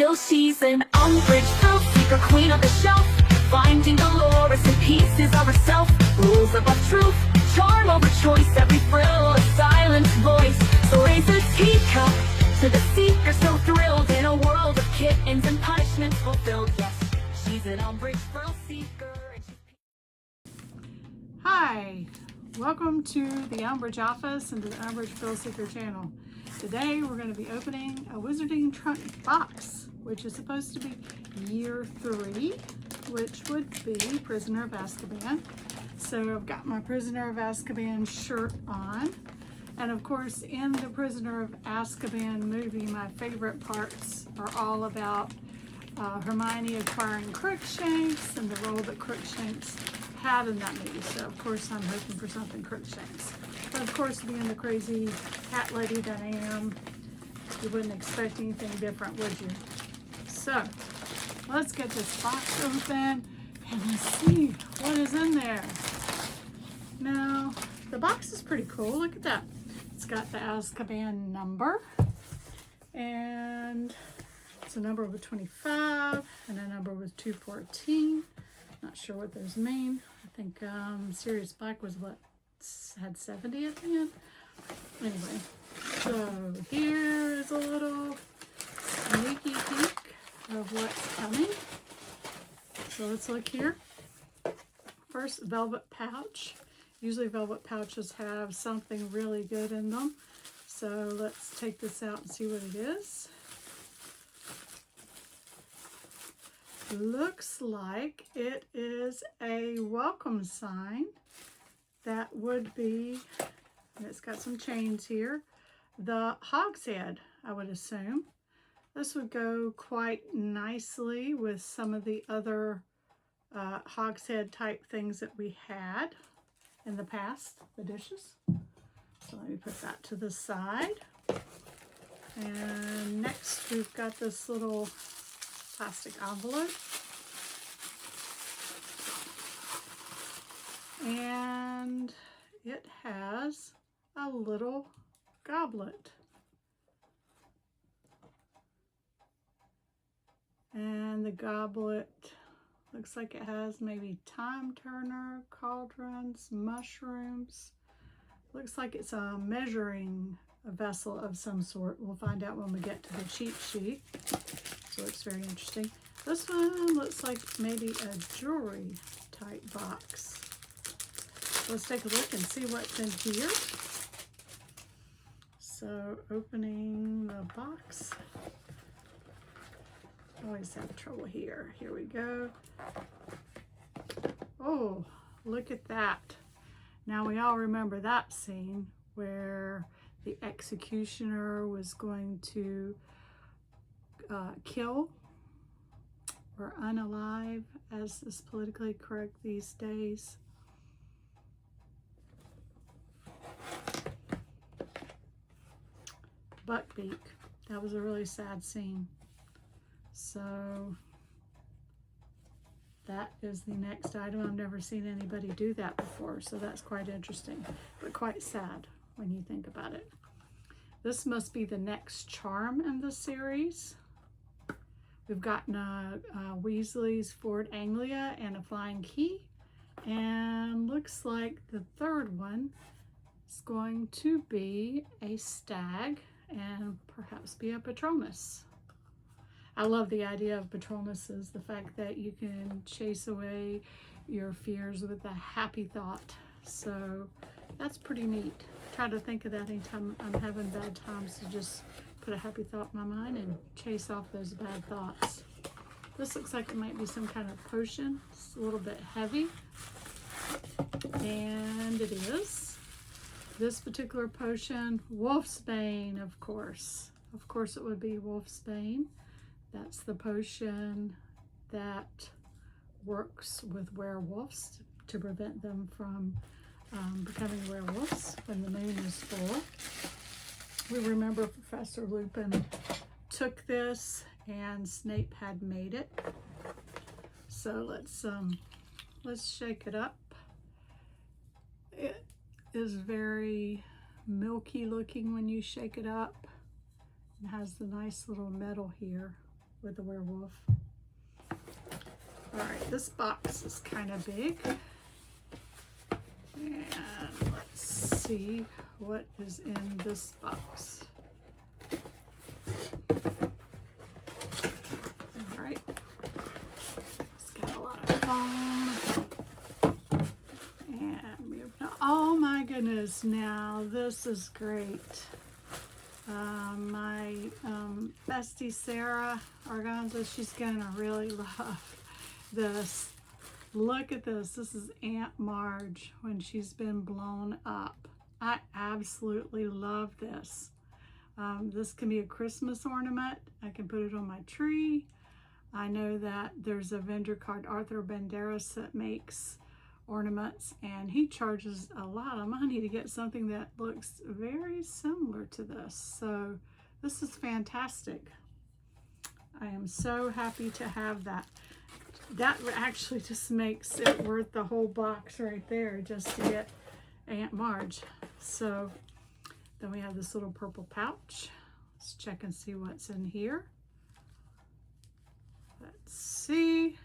still she's an Umbridge thrill seeker, queen of the shelf, finding Dolores in pieces of herself. Rules above truth, charm over choice, every thrill a silent voice. So raise a teacup to the seeker, so thrilled in a world of kittens and punishments fulfilled. Yes, she's an Umbridge thrill seeker. Hi, welcome to the Umbridge office and to the Umbridge Thrill Seeker channel. Today we're going to be opening a Wizarding Trunk box, which is supposed to be year 3, which would be Prisoner of Azkaban. So I've got my Prisoner of Azkaban shirt on. And of course, in the Prisoner of Azkaban movie, my favorite parts are all about Hermione acquiring Crookshanks and the role that Crookshanks had in that movie. So of course I'm hoping for something Crookshanks. But of course, being the crazy cat lady that I am, you wouldn't expect anything different, would you? So let's get this box open and let's see what is in there. Now, the box is pretty cool. Look at that. It's got the Azkaban number, and it's a number with 25 and a number with 214. Not sure what those mean. I think Sirius Black was what, had 70 at the end. Anyway, so here is a little sneaky peek of what's coming. So let's look here. First, velvet pouch. Usually velvet pouches have something really good in them. So let's take this out and see what it is. Looks like it is a welcome sign that would be, and it's got some chains here, the Hog's Head, I would assume. This would go quite nicely with some of the other Hog's Head type things that we had in the past, the dishes. So let me put that to the side. And next we've got this little plastic envelope. And it has a little goblet. And the goblet looks like it has maybe time turner, cauldrons, mushrooms. Looks like it's a measuring vessel of some sort. We'll find out when we get to the cheat sheet. So it's very interesting. This one looks like maybe a jewelry type box. Let's take a look and see what's in here. So opening the box. Always have trouble here. Here we go. Oh, look at that. Now we all remember that scene where the executioner was going to kill or unalive, as is politically correct these days. Buckbeak. That was a really sad scene. So that is the next item. I've never seen anybody do that before, so that's quite interesting, but quite sad when you think about it. This must be the next charm in the series. We've gotten Weasley's Ford Anglia and a flying key, and looks like the third one is going to be a stag and perhaps be a Patronus. I love the idea of Patronuses, the fact that you can chase away your fears with a happy thought. So that's pretty neat. Try to think of that anytime I'm having bad times, to just put a happy thought in my mind and chase off those bad thoughts. This looks like it might be some kind of potion. It's a little bit heavy. And it is. This particular potion, Wolfsbane, of course. Of course it would be Wolfsbane. That's the potion that works with werewolves to prevent them from becoming werewolves when the moon is full. We remember Professor Lupin took this and Snape had made it. So let's shake it up. It is very milky looking when you shake it up. It has the nice little metal here. with the werewolf. All right, this box is kind of big. And let's see what is in this box. All right, it's got a lot of foam. And we open up. Oh my goodness, now this is great. My bestie Sarah Organza, she's gonna really love this. Look at this. This is Aunt Marge when she's been blown up. I absolutely love this. This can be a Christmas ornament. I can put it on my tree. I know that there's a vendor called Arthur Banderas that makes ornaments, and he charges a lot of money to get something that looks very similar to this. So this is fantastic. I am so happy to have that. That actually just makes it worth the whole box right there just to get Aunt Marge. So then we have this little purple pouch. Let's check and see what's in here. Let's see.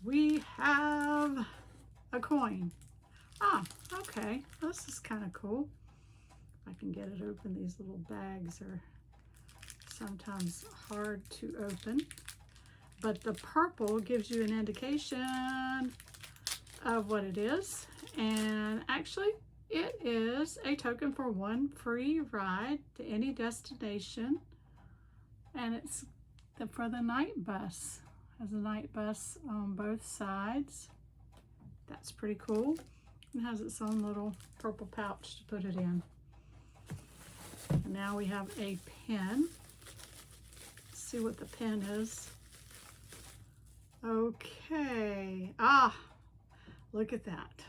We have a coin. Ah, okay. This is kind of cool. If I can get it open, these little bags are sometimes hard to open. But the purple gives you an indication of what it is. And actually, it is a token for one free ride to any destination. And it's for the night bus. Has a night bus on both sides. That's pretty cool. It has its own little purple pouch to put it in. And now we have a pen. Let's see what the pen is. Okay. Ah, look at that.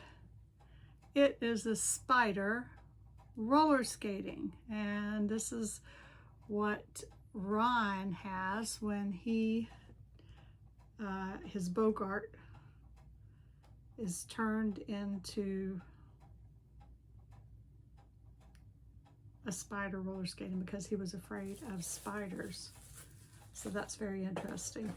It is a spider roller skating. And this is what Ron has when he his Bogart is turned into a spider roller skating because he was afraid of spiders. So that's very interesting.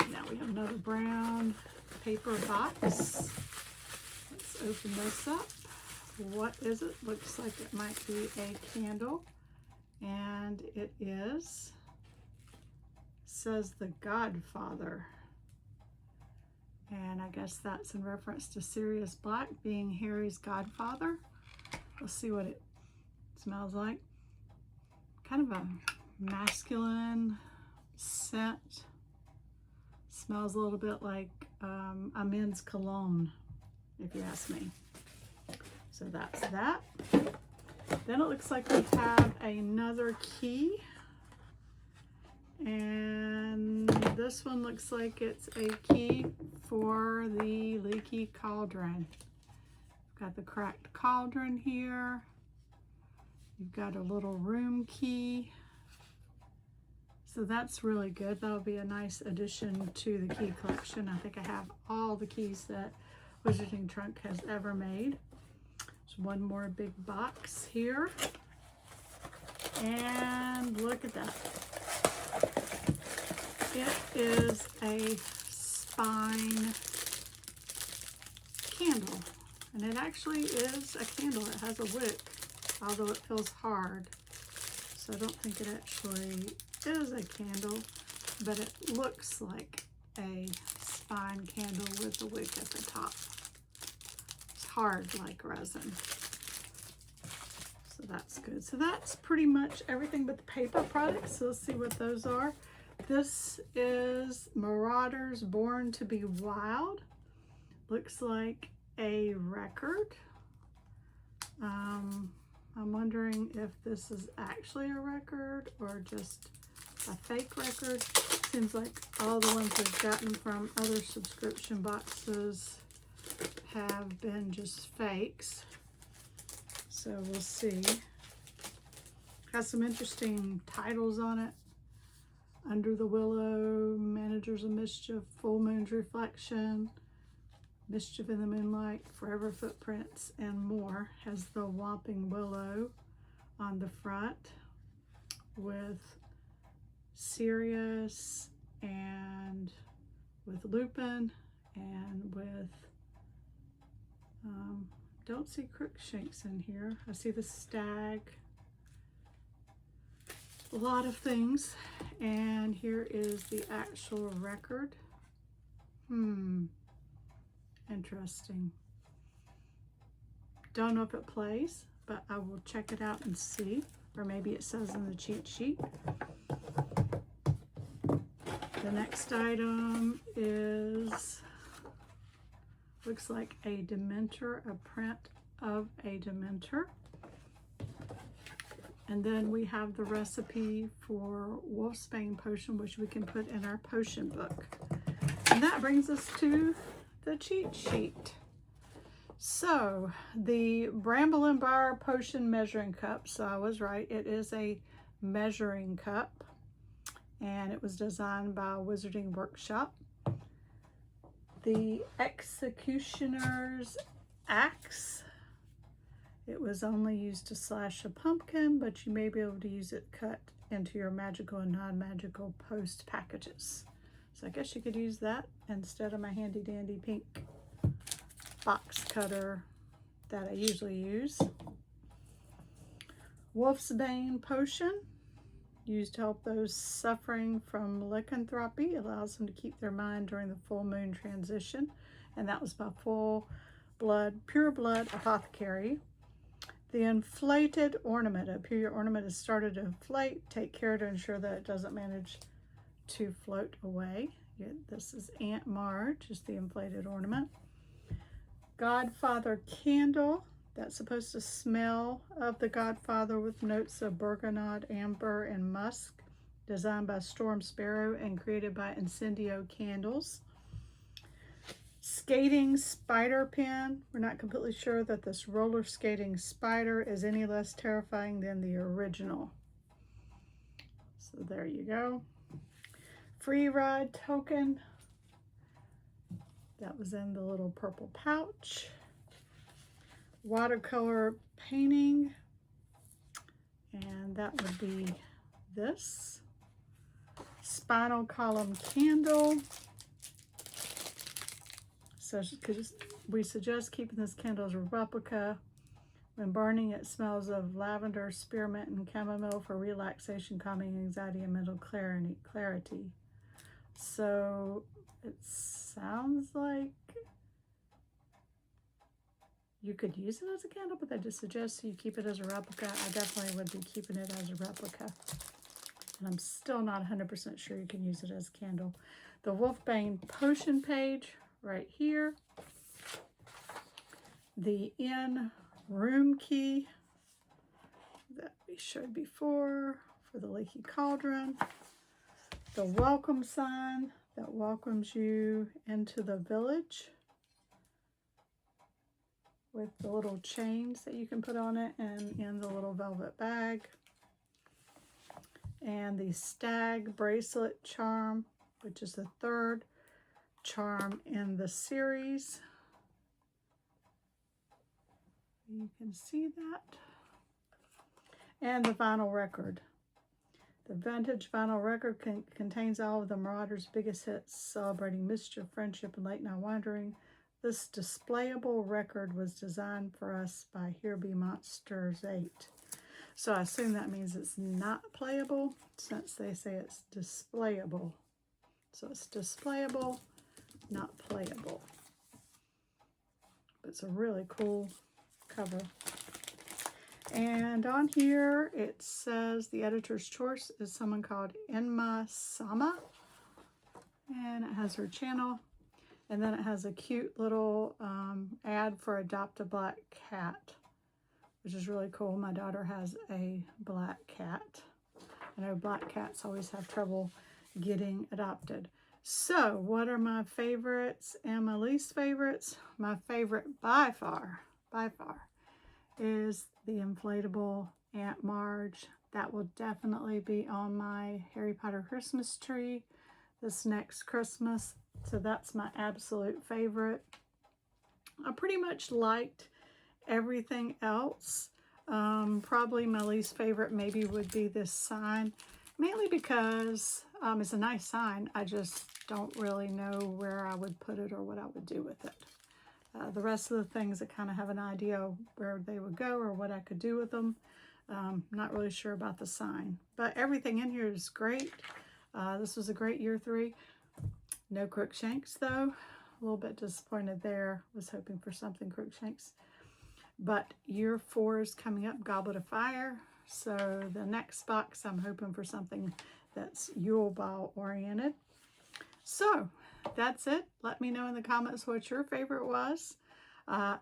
And now we have another brown paper box. Let's open this up. What is it? Looks like it might be a candle. And it is. Says The Godfather, and I guess that's in reference to Sirius Black being Harry's godfather. Let's see what it smells like. Kind of a masculine scent. Smells a little bit like a men's cologne, if you ask me. So that's that. Then it looks like we have another key. And this one looks like it's a key for the leaky cauldron. You've got the cracked cauldron here. You've got a little room key. So that's really good. That'll be a nice addition to the key collection. I think I have all the keys that Wizarding Trunk has ever made. There's one more big box here. And look at that. It is a spine candle, and it actually is a candle. It has a wick, although it feels hard. So I don't think it actually is a candle, but it looks like a spine candle with a wick at the top. It's hard like resin. So that's good. So that's pretty much everything but the paper products. So let's see what those are. This is Marauders Born to be Wild. Looks like a record. I'm wondering if this is actually a record or just a fake record. Seems like all the ones we've gotten from other subscription boxes have been just fakes. So we'll see. Has some interesting titles on it. Under the Willow, Managers of Mischief, Full Moon's Reflection, Mischief in the Moonlight, Forever Footprints, and more. Has the Whomping Willow on the front. with Sirius and with Lupin and with, don't see Crookshanks in here. I see the Stag. A lot of things. And here is the actual record. Interesting. Don't know if it plays, but I will check it out and see. Or maybe it says in the cheat sheet. The next item is, looks like a Dementor, a print of a Dementor. And then we have the recipe for Wolfsbane potion, which we can put in our potion book. And that brings us to the cheat sheet. So the Bramble and Briar potion measuring cup. So I was right, it is a measuring cup. And it was designed by Wizarding Workshop. The Executioner's Axe. It was only used to slash a pumpkin, but you may be able to use it cut into your magical and non-magical post packages. So I guess you could use that instead of my handy dandy pink box cutter that I usually use. Wolfsbane potion, used to help those suffering from lycanthropy. Allows them to keep their mind during the full moon transition. And that was by Full Blood, Pure Blood Apothecary. The inflated ornament. Up here, your ornament has started to inflate. Take care to ensure that it doesn't manage to float away. This is Aunt Marge, is the inflated ornament. Godfather candle. That's supposed to smell of the Godfather with notes of bergamot, amber, and musk. Designed by Storm Sparrow and created by Incendio Candles. Skating spider pin. We're not completely sure that this roller skating spider is any less terrifying than the original. So there you go. Free ride token. That was in the little purple pouch. Watercolor painting. And that would be this. Spinal column candle. So we suggest keeping this candle as a replica. When burning, it smells of lavender, spearmint, and chamomile for relaxation, calming, anxiety, and mental clarity. So it sounds like you could use it as a candle, but they just suggest you keep it as a replica. I definitely would be keeping it as a replica. And I'm still not 100% sure you can use it as a candle. The Wolfbane potion page. Right here, the in room key that we showed before for the leaky cauldron, the welcome sign that welcomes you into the village with the little chains that you can put on it and in the little velvet bag, and the stag bracelet charm, which is the third charm in the series. You can see that. And the vinyl record. The vintage vinyl record contains all of the Marauders' biggest hits, celebrating mischief, friendship, and late night wandering. This displayable record was designed for us by Here Be Monsters 8. So I assume that means it's not playable, since they say it's displayable. So it's displayable, not playable. But it's a really cool cover. And on here it says the editor's choice is someone called Enma Sama, and it has her channel, and then it has a cute little ad for Adopt a Black Cat, which is really cool. My daughter has a black cat. I know black cats always have trouble getting adopted. So what are my favorites and my least favorites? My favorite by far, is the inflatable Aunt Marge. That will definitely be on my Harry Potter Christmas tree this next Christmas. So that's my absolute favorite. I pretty much liked everything else Probably my least favorite maybe would be this sign, mainly because it's a nice sign. I just don't really know where I would put it or what I would do with it. The rest of the things, I kind of have an idea of where they would go or what I could do with them. Not really sure about the sign, but everything in here is great. This was a great year 3. No Crookshanks though. A little bit disappointed there. Was hoping for something Crookshanks. But year 4 is coming up, Goblet of Fire. So the next box, I'm hoping for something that's Yule Ball oriented. So that's it. Let me know in the comments what your favorite was.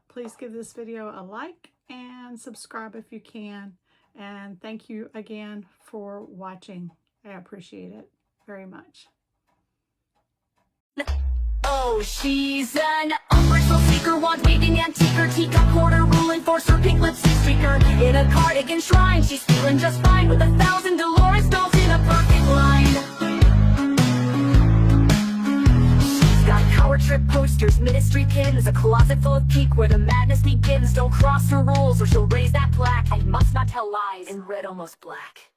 Please give this video a like and subscribe if you can. And thank you again for watching. I appreciate it very much. Oh, she's an unbreakable seeker, wand waving antiquer, teacup hoarder, rule enforcer, pink lipstick streaker. In a cardigan shrine, she's feeling just fine with 1,000 Dolores dolls in a perfect line. She's got power trip posters, ministry pins, a closet full of peak where the madness begins. Don't cross her rules or she'll raise that plaque, and must not tell lies in red, almost black.